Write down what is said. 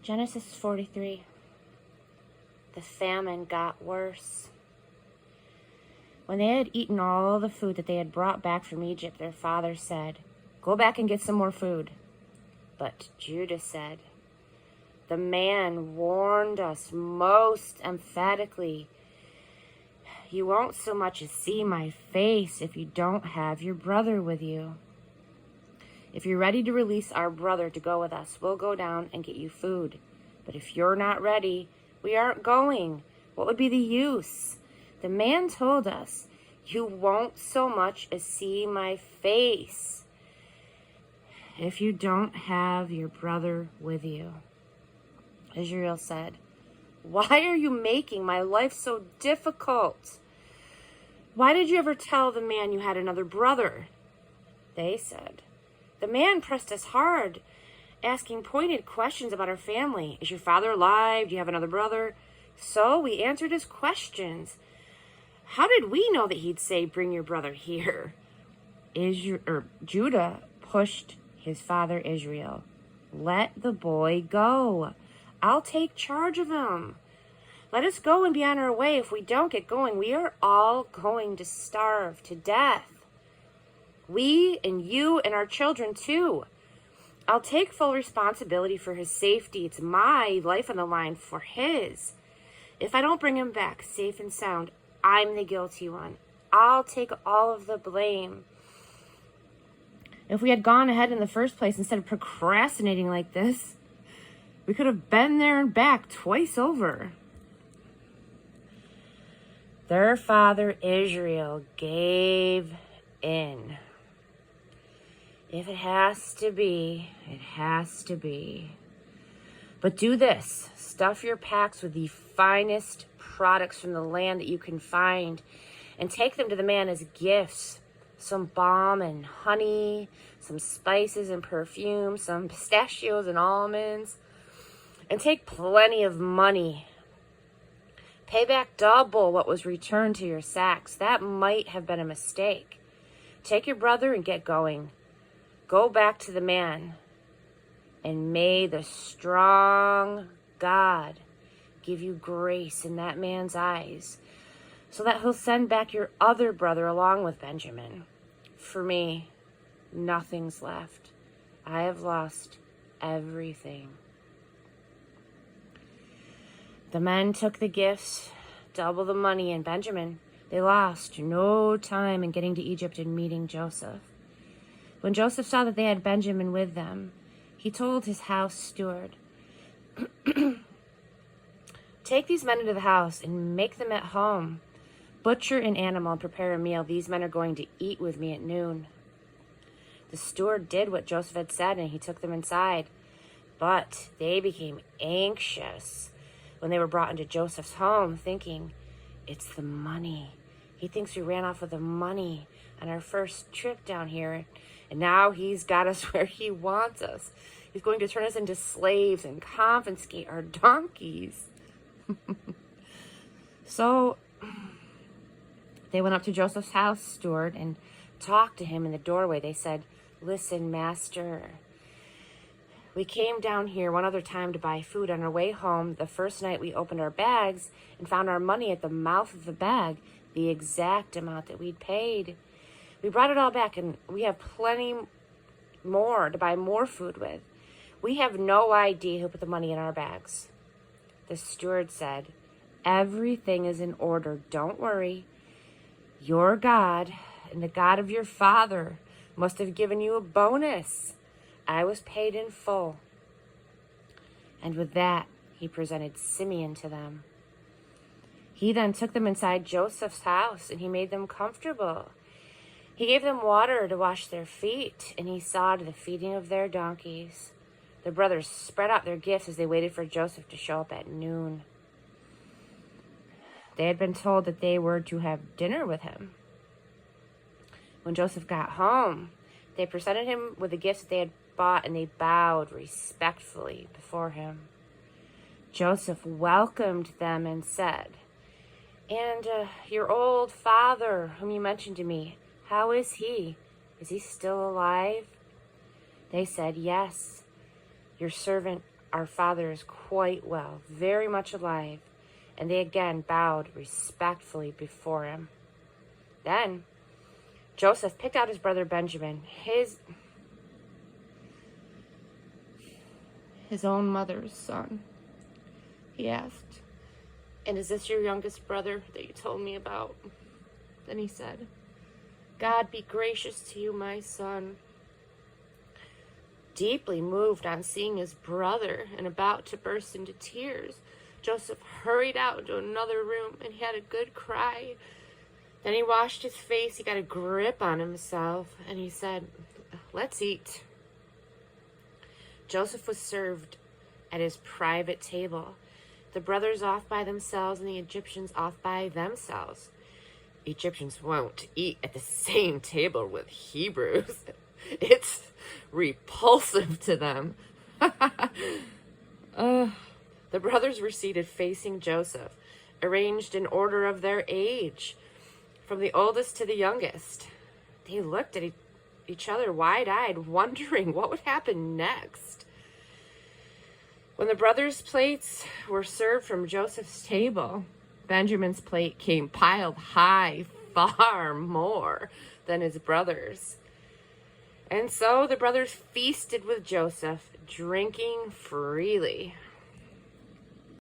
Genesis 43. The famine got worse. When they had eaten all the food that they had brought back from Egypt, their father said, "Go back and get some more food." But Judah said, "The man warned us most emphatically. You won't so much as see my face if you don't have your brother with you. If you're ready to release our brother to go with us, we'll go down and get you food. But if you're not ready, we aren't going. What would be the use?" The man told us, "You won't so much as see my face if you don't have your brother with you." Israel said, "Why are you making my life so difficult? Why did you ever tell the man you had another brother?" They said, "The man pressed us hard, asking pointed questions about our family. Is your father alive? Do you have another brother?" So we answered his questions. How did we know that he'd say, "Bring your brother here"? Judah pushed his father Israel. "Let the boy go. I'll take charge of him. Let us go and be on our way. If we don't get going, we are all going to starve to death. We and you and our children too. I'll take full responsibility for his safety. It's my life on the line for his. If I don't bring him back safe and sound, I'm the guilty one. I'll take all of the blame. If we had gone ahead in the first place instead of procrastinating like this, we could have been there and back twice over." Their father Israel gave in. If it has to be, it has to be. But do this. Stuff your packs with the finest products from the land that you can find and take them to the man as gifts. Some balm and honey, some spices and perfume, some pistachios and almonds. And take plenty of money. Pay back double what was returned to your sacks. That might have been a mistake. Take your brother and get going. Go back to the man. And may the strong God give you grace in that man's eyes so that he'll send back your other brother along with Benjamin. For me, nothing's left. I have lost everything." The men took the gifts, double the money, and Benjamin. They lost no time in getting to Egypt and meeting Joseph. When Joseph saw that they had Benjamin with them, he told his house steward, "Take these men into the house and make them at home. Butcher an animal and prepare a meal. These men are going to eat with me at noon." The steward did what Joseph had said, and he took them inside. But they became anxious when they were brought into Joseph's home, thinking, "It's the money. He thinks we ran off with the money on our first trip down here, and now he's got us where he wants us. He's going to turn us into slaves and confiscate our donkeys." So they went up to Joseph's house steward and talked to him in the doorway. They said, "Listen, master, we came down here one other time to buy food. On our way home, the first night we opened our bags and found our money at the mouth of the bag, the exact amount that we'd paid. We brought it all back, and we have plenty more to buy more food with. We have no idea who put the money in our bags." The steward said, "Everything is in order. Don't worry. Your God and the God of your father must have given you a bonus. I was paid in full." And with that, he presented Simeon to them. He then took them inside Joseph's house, and he made them comfortable. He gave them water to wash their feet, and he saw to the feeding of their donkeys. The brothers spread out their gifts as they waited for Joseph to show up at noon. They had been told that they were to have dinner with him. When Joseph got home, they presented him with the gifts that they had bought, and they bowed respectfully before him. Joseph welcomed them and said, "And your old father, whom you mentioned to me, how is he? Is he still alive?" They said, "Yes, your servant our father is quite well, very much alive." And they again bowed respectfully before him. Then Joseph picked out his brother Benjamin, his own mother's son. He asked, "And is this your youngest brother that you told me about?" Then he said, "God be gracious to you, my son." Deeply moved on seeing his brother and about to burst into tears, Joseph hurried out into another room and he had a good cry. Then he washed his face, he got a grip on himself, and he said, "Let's eat." Joseph was served at his private table, the brothers off by themselves and the Egyptians off by themselves. Egyptians won't eat at the same table with Hebrews. It's repulsive to them. The brothers were seated facing Joseph, arranged in order of their age, from the oldest to the youngest. They looked at each other wide-eyed, wondering what would happen next. When the brothers' plates were served from Joseph's table, Benjamin's plate came piled high, far more than his brothers'. And so the brothers feasted with Joseph, drinking freely.